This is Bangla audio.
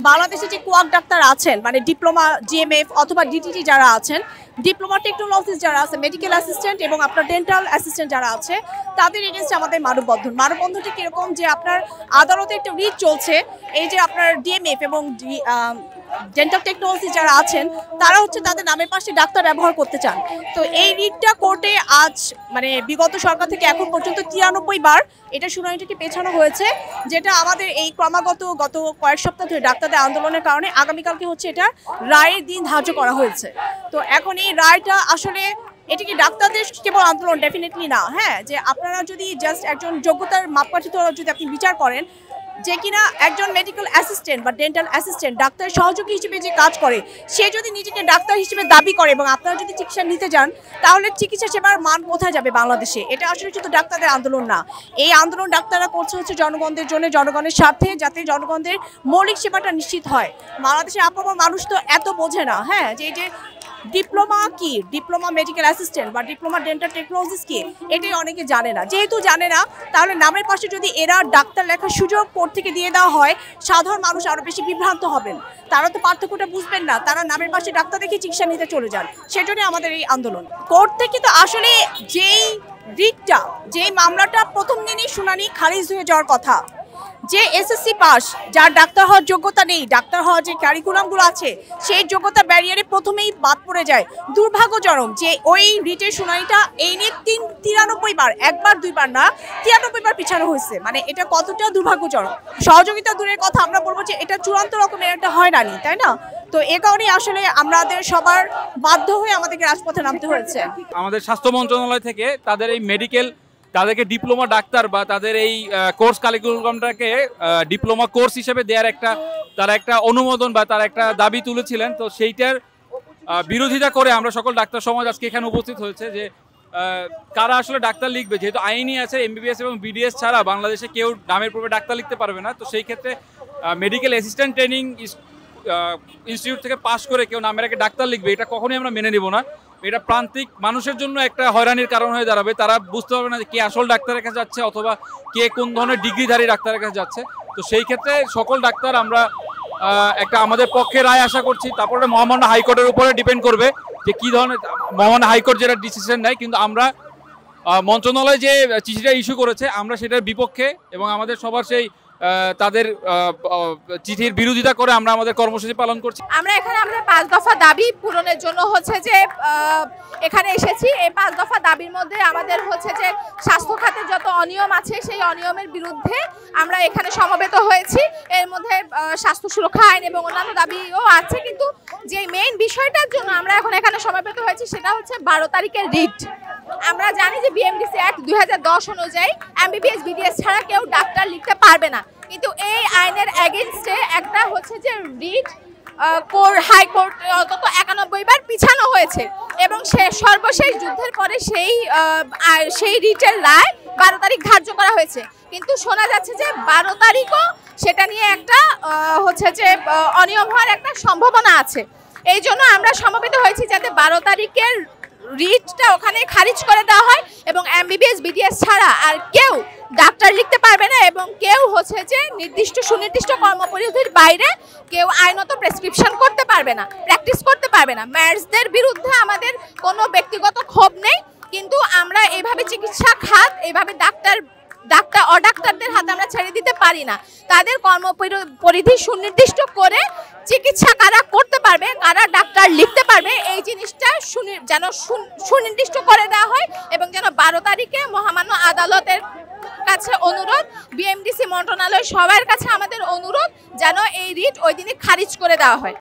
বাংলাদেশে যে কোয়াক ডাক্তার আছেন মানে ডিপ্লোমা জিএমএফ অথবা ডিটিটি যারা আছেন, ডিপ্লোমা টেকনোলজিস্ট যারা আছে, মেডিকেল অ্যাসিস্ট্যান্ট এবং আপনার ডেন্টাল অ্যাসিস্ট্যান্ট যারা আছে, তাদের এগেনস্টে আমাদের মানববন্ধনটা কীরকম যে আপনার আদালতে একটা রিট চলছে, এই যে আপনার ডিএমএফ এবং ডেন্টাল টেকনোলজি যারা আছেন তারা হচ্ছে তাদের নামের পাশে ডাক্তার ব্যবহার করতে চান। তো এই রিটটা কোর্টে আজ মানে বিগত সরকার থেকে এখন পর্যন্ত 93 বার এটা শুনানিটাকে পেছানো হয়েছে, যেটা আমাদের এই ক্রমাগত গত কয়েক সপ্তাহ ধরে ডাক্তারদের আন্দোলনের কারণে আগামীকালকে হচ্ছে এটা রায়ের দিন ধার্য করা হয়েছে। তো এখন এই রায়টা আসলে এটা কি ডাক্তারদের কেবল আন্দোলন? ডেফিনেটলি না। হ্যাঁ, যে আপনারা যদি জাস্ট একজন যোগ্যতার মাপকাঠি যদি আপনি বিচার করেন যে কিনা একজন মেডিকেল অ্যাসিস্ট্যান্ট বা ডেন্টাল অ্যাসিস্ট্যান্ট ডাক্তারের সহযোগী হিসেবে যে কাজ করে, সে যদি নিজেকে ডাক্তার হিসেবে দাবি করে এবং আপনারা যদি চিকিৎসা নিতে যান, তাহলে চিকিৎসা সেবার মান কোথায় যাবে বাংলাদেশে? এটা আসলে শুধু ডাক্তারদের আন্দোলন না, এই আন্দোলন ডাক্তাররা করছে হচ্ছে জনগণদের জন্য, জনগণের স্বার্থে, যাতে জনগণদের মৌলিক সেবাটা নিশ্চিত হয়। বাংলাদেশের আপামর মানুষ তো এত বোঝে না, হ্যাঁ, যে ডিপ্লোমা কি, ডিপ্লোমা মেডিকেল অ্যাসিস্ট্যান্ট বা ডিপ্লোমা ডেন্টাল টেকনোলজিস্ট কি, এটাই অনেকে জানে না। যেহেতু জানে না, তাহলে নামের পাশে যদি এরা ডাক্তার লেখার সুযোগ কোর্ট থেকে দিয়ে দেওয়া হয়, সাধারণ মানুষ আরও বেশি বিভ্রান্ত হবেন। তারা তো পার্থক্যটা বুঝবেন না, তারা নামের পাশে ডাক্তার দেখে চিকিৎসা নিতে চলে যান। সেজন্যই আমাদের এই আন্দোলন। কোর্ট থেকে তো আসলে যেই মামলাটা প্রথম দিনই শুনানি খারিজ হয়ে যাওয়ার কথা, যে এসএসসি পাস, যার ডাক্তার হওয়ার যোগ্যতা নেই, ডাক্তার হওয়ার যে কারিকুলামগুলো আছে সেই যোগ্যতা ব্যারিয়ারে প্রথমেই বাদ পড়ে যায়। দুর্ভাগ্যজনক যে ওই রিটের শুনানিটা এই নিয়ে 93 বার, একবার দুইবার না 93 বার পিছানো হয়েছে। মানে এটা কতটা দুর্ভাগ্যজনক। সহযোগিতা দূরের কথা, আমরা বলবো যে এটা চূড়ান্ত রকমের একটা হয়রানি, তাই না? তো এ কারণেই আসলে আমাদের সবার বাধ্য হয়ে আমাদেরকে রাজপথে নামতে হয়েছে। আমাদের স্বাস্থ্য মন্ত্রণালয় থেকে তাদের এই তাদেরকে ডিপ্লোমা ডাক্তার বা তাদের এই কোর্স কারিকুলামটাকে ডিপ্লোমা কোর্স হিসেবে দেওয়ার তারা একটা অনুমোদন বা তারা একটা দাবি তুলেছিলেন। তো সেইটার বিরোধিতা করে আমরা সকল ডাক্তার সমাজ আজকে এখানে উপস্থিত হয়েছে যে কারা আসলে ডাক্তার লিখবে। যেহেতু আইনই আছে এমবিবিএস এবং বিডিএস ছাড়া বাংলাদেশে কেউ নামের পূর্বে ডাক্তার লিখতে পারবে না। তো সেই ক্ষেত্রে মেডিকেল অ্যাসিস্ট্যান্ট ট্রেনিং ইনস্টিটিউট থেকে পাশ করে কেউ নামের আগে ডাক্তার লিখবে, এটা কখনোই আমরা মেনে নিব না। এটা প্রান্তিক মানুষের জন্য একটা হয়রানির কারণ হয়ে দাঁড়াবে। তারা বুঝতে পারবে না যে কে আসল ডাক্তারের কাছে যাচ্ছে অথবা কে কোন ধরনের ডিগ্রিধারী ডাক্তারের কাছে যাচ্ছে। তো সেই ক্ষেত্রে সকল ডাক্তার আমরা একটা আমাদের পক্ষে রায় আশা করছি। তারপরে মহামান্য হাইকোর্টের উপরে ডিপেন্ড করবে যে কী ধরনের মহামান্য হাইকোর্ট যেটা ডিসিশন নেয়। কিন্তু আমরা মন্ত্রণালয় যে চিঠিটা ইস্যু করেছে আমরা সেটার বিপক্ষে এবং আমাদের সবার সেই তাদের চিঠির বিরোধিতা করে আমরা আমাদের কর্মসূচি পালন করছি। আমরা এখানে আমাদের 5 দফা দাবি পূরণের জন্য হচ্ছে যে এখানে এসেছি। এই 5 দফা দাবির মধ্যে আমাদের হচ্ছে যে স্বাস্থ্য খাতে যত অনিয়ম আছে সেই অনিয়মের বিরুদ্ধে আমরা এখানে সমবেত হয়েছি। এর মধ্যে স্বাস্থ্য সুরক্ষা আইন এবং অন্যান্য দাবিও আছে, কিন্তু যে মেইন বিষয়টার জন্য আমরা এখন এখানে সমবেত হয়েছি সেটা হচ্ছে 12 তারিখের রিট। আমরা জানি যে বিএমডিসি অ্যাক্ট 2010 অনুযায়ী এমবিবিএস বিডিএস ছাড়া কেউ ডাক্তার লিখতে পারবে না, কিন্তু এই আইনের এগেইনস্টে একটা হচ্ছে যে রিট হাইকোর্ট অন্তত 91 বার পিছানো হয়েছে এবং সর্বশেষ যুদ্ধের পরে সেই রিটের রায় 12 তারিখ ধার্য করা হয়েছে। কিন্তু শোনা যাচ্ছে যে 12 তারিখও সেটা নিয়ে একটা হচ্ছে যে অনিয়ম হওয়ার একটা সম্ভাবনা আছে। এই জন্য আমরা সমবেত হয়েছি যাতে 12 তারিখের রিটটা ওখানে খারিজ করে দেওয়া হয় এবং এমবিবিএস বিডিএস ছাড়া আর কেউ ডাক্তার লিখতে পারবে না এবং কেউ হচ্ছে যে সুনির্দিষ্ট কর্মপরিধির বাইরে কেউ আইনত প্রেসক্রিপশন করতে পারবে না, প্র্যাকটিস করতে পারবে না। ম্যাটসদের বিরুদ্ধে আমাদের কোনো ব্যক্তিগত ক্ষোভ নেই, কিন্তু আমরা এইভাবে চিকিৎসা খাত এইভাবে ডাক্তারদের হাতে আমরা ছেড়ে দিতে পারি না। তাদের কর্মপরিধি সুনির্দিষ্ট করে চিকিৎসা কারা করতে পারবে, কারা ডাক্তার লিখতে পারবে, এই জিনিসটা যেন সুনির্দিষ্ট করে দেওয়া হয় এবং যেন 12 তারিখে মহামান্য আদালতের কাছে অনুরোধ, বিএমডিসি মন্ত্রণালয় সবার কাছে আমাদের অনুরোধ যেন এই রিট ওই দিনে খারিজ করে দেওয়া হয়।